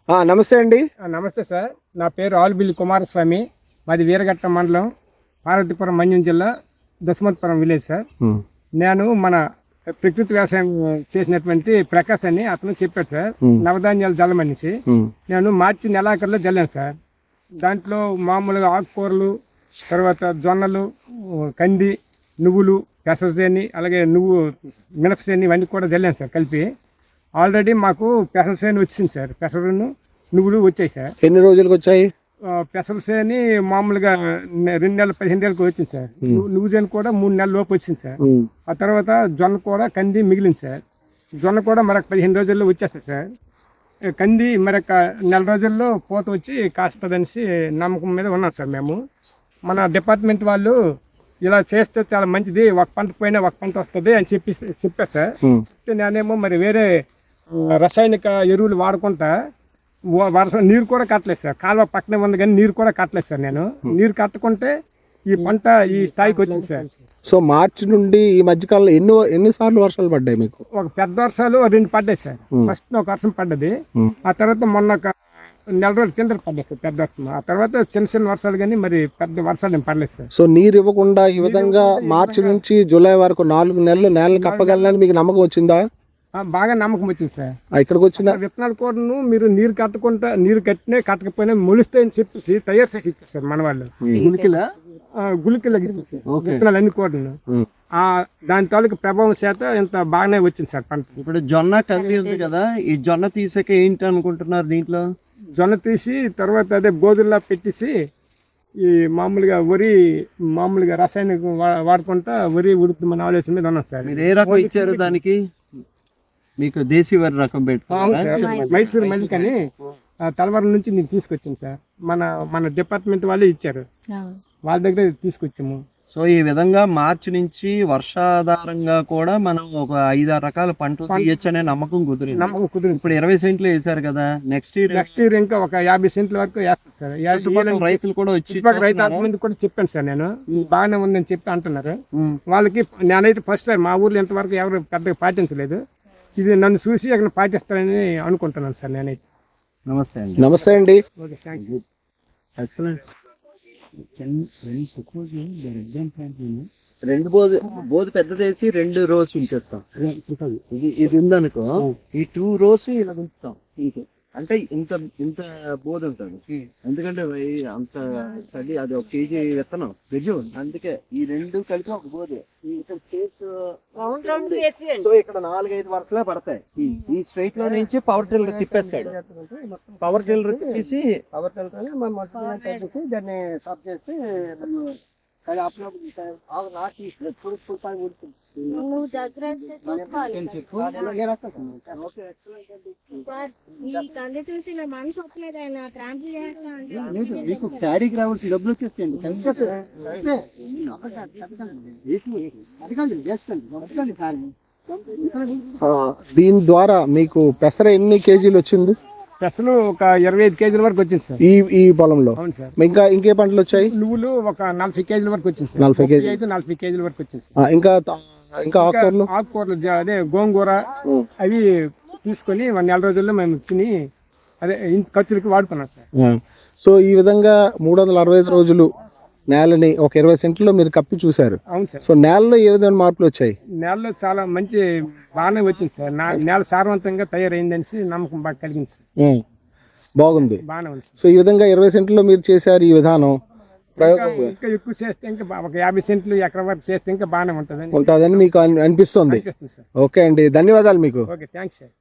నమస్తే అండి. నమస్తే సార్, నా పేరు ఆల్బిల్లి కుమారస్వామి. మాది వీరఘట్ట మండలం, పార్వతీపురం, మన్యం జిల్లా, దశమతపురం విలేజ్ సార్. నేను మన ప్రకృతి వ్యవసాయం చేసినటువంటి ప్రకాశ్ అని అతను చెప్పాడు సార్, నవధాన్యాలు జల్లమనేసి. నేను మార్చి నెలాఖరులో జల్లాను సార్. దాంట్లో మామూలుగా ఆకుకూరలు, తర్వాత జొన్నలు, కంది, నువ్వులు, పెసరసేని, అలాగే మినపసేని ఇవన్నీ కూడా జల్లాను సార్ కలిపి. ఆల్రెడీ మాకు పెసరసేని వచ్చింది సార్, పెసరును నువ్వులు వచ్చాయి సార్. ఎన్ని రోజులకు వచ్చాయి? పెసరసేని మామూలుగా 2 నెలలు 15 రోజులకు వచ్చింది సార్. నువ్వుదేని కూడా 3 నెలల లోపు వచ్చింది సార్. ఆ తర్వాత జొన్న కూడా కంది మిగిలింది సార్. జొన్న కూడా మరొక 15 రోజుల్లో వచ్చేస్తుంది సార్. కంది మరొక నెల రోజుల్లో పూత వచ్చి కాస్తుందనేసి నమ్మకం మీద ఉన్నాం సార్ మేము. మన డిపార్ట్మెంట్ వాళ్ళు ఇలా చేస్తే చాలా మంచిది, ఒక పంట పోయినా ఒక పంట వస్తుంది అని చెప్పారు సార్. చెప్తే నేనేమో మరి వేరే రసాయనిక ఎరువులు వాడుకుంటా నీరు కూడా కట్టలేదు సార్. కాలువ పక్కనే ఉంది కానీ నీరు కూడా కట్టలేదు సార్. నేను నీరు కట్టుకుంటే ఈ పంట ఈ స్థాయికి వచ్చింది సార్. సో మార్చి నుండి ఈ మధ్యకాలంలో ఎన్నిసార్లు వర్షాలు పడ్డాయి మీకు? ఒక పెద్ద వర్షాలు 2 పడ్డాయి సార్. ఫస్ట్ ఒక వర్షం పడ్డది, ఆ తర్వాత మొన్న ఒక నెల రోజులు కింద పడ్డాయి సార్ పెద్ద వర్షం. ఆ తర్వాత చిన్న వర్షాలు కానీ మరి పెద్ద వర్షాలు ఏం పడలేదు సార్. సో నీరు ఇవ్వకుండా ఈ విధంగా మార్చి నుంచి జూలై వరకు 4 నెలలు నేలను కప్పగలని మీకు నమ్మకం వచ్చిందా? బాగా నమ్మకం వచ్చింది సార్. ఇక్కడికి వచ్చిందా? విత్తనాలు కూడా మీరు నీరు కట్టకుండా, నీరు కట్టినా కట్టకపోయినా మొలుస్తాయని చెప్పేసి తయారు చేసి ఇచ్చారు సార్ మన వాళ్ళు. గుళికల విత్తనాలు అన్ని కూడా దాని తాలూకు ప్రభావం చేత ఇంత బాగానే వచ్చింది సార్ పంట. ఇప్పుడు జొన్న కంది ఉంది కదా, ఈ జొన్న తీసాక ఏంటి అనుకుంటున్నారు? దీంట్లో జొన్న తీసి తర్వాత అదే గోధుల్లా పెట్టేసి ఈ మామూలుగా రసాయనిక వాడుకుంటా వరి ఉడుకుతున్న ఆలోచన మీద ఉన్నాం సార్. మీరు ఏ రకం ఇచ్చారు దానికి? మీకు దేశీ వరి రకం మైసూర్ మల్లిక్ అని తలవారం నుంచి నేను తీసుకొచ్చాను సార్. మన డిపార్ట్మెంట్ వాళ్ళే ఇచ్చారు, వాళ్ళ దగ్గర తీసుకొచ్చాము. సో ఈ విధంగా మార్చి నుంచి వర్షాధారంగా కూడా మనం ఒక 5-6 రకాల పంటలు తీయచ్చు అనే నమ్మకం కుదిరింది. ఇప్పుడు 20 సెంట్లు వేసారు కదా, నెక్స్ట్ ఇయర్ ఇంకా ఒక 50 సెంట్ల వరకు వేస్తారు సార్. రైతులు కూడా వచ్చి రైతు కూడా చెప్పాను సార్, నేను బాగానే ఉందని చెప్పి అంటున్నారు. వాళ్ళకి నేనైతే ఫస్ట్ టైం మా ఊర్లో ఎంతవరకు ఎవరు పెద్దగా పాటించలేదు. ఇది నన్ను చూసి అక్కడ పాటిస్తారని అనుకుంటున్నాను సార్ నేనైతే. నమస్తే అండి. నమస్తే అండి. Okay, thank you. ఎక్సలెంట్. రెండు బోధ పెద్దదేసి 2 రోస్ ఉంచేస్తాం. ఇది ఉందనుకో, ఈ 2 రోస్ ఇలా ఉంచుతాం. అంటే ఇంత బోధ ఉంటుంది. ఎందుకంటే అంత స్టడీ, అది 1 కేజీ విత్తనం వెజ్జు, అందుకే ఈ 2 కలిపి ఒక బోధే. సో ఇక్కడ 4-5 వరుసలే పడతాయి. ఈ స్ట్రైట్ లో నుంచి పవర్ టిల్లర్ తిప్పేస్తాడు. పవర్ టిల్లర్ తీసి దాన్ని స్టాప్ చేసి మీకు క్యాడీకి రావాల్సిన డబ్బులు వచ్చేస్తాయండి. దీని ద్వారా మీకు పెసర ఎన్ని కేజీలు వచ్చింది? పెసలు ఒక 25 కేజీల వరకు వచ్చింది సార్ ఈ పొలంలో. అవును సార్. ఇంకే పంటలు వచ్చాయి? నువ్వులు ఒక 40 కేజీల వరకు వచ్చింది సార్. 40 కేజీల వరకు వచ్చింది. ఇంకా ఆకుకూరలు అదే గోంగూర అవి తీసుకొని 1 నెల రోజుల్లో మేము తిని అదే ఖర్చులకి వాడుకున్నాం సార్. సో ఈ విధంగా 365 రోజులు నేలని ఒక 20 సెంట్లో మీరు కప్పి చూసారు. అవును సార్. సో నేలలో ఏ విధమైన మార్పులు వచ్చాయి? నేలలో చాలా మంచి బాగానే వచ్చింది సార్. నేల సారవంతంగా తయారైందనేసి నమ్మకం బాగా కలిగింది సార్. బాగుంది, బాగానే ఉంది. సో ఈ విధంగా 20 సెంట్లో మీరు చేశారు ఈ విధానం. ఇంకా ఎక్కువ చేస్తే ఇంకా ఒక 50 సెంట్లు ఎకరం వరకు చేస్తే ఇంకా బాగానే ఉంటుందని మీకు అనిపిస్తుంది. సార్. ఓకే అండి, ధన్యవాదాలు మీకు. Okay, thanks sir.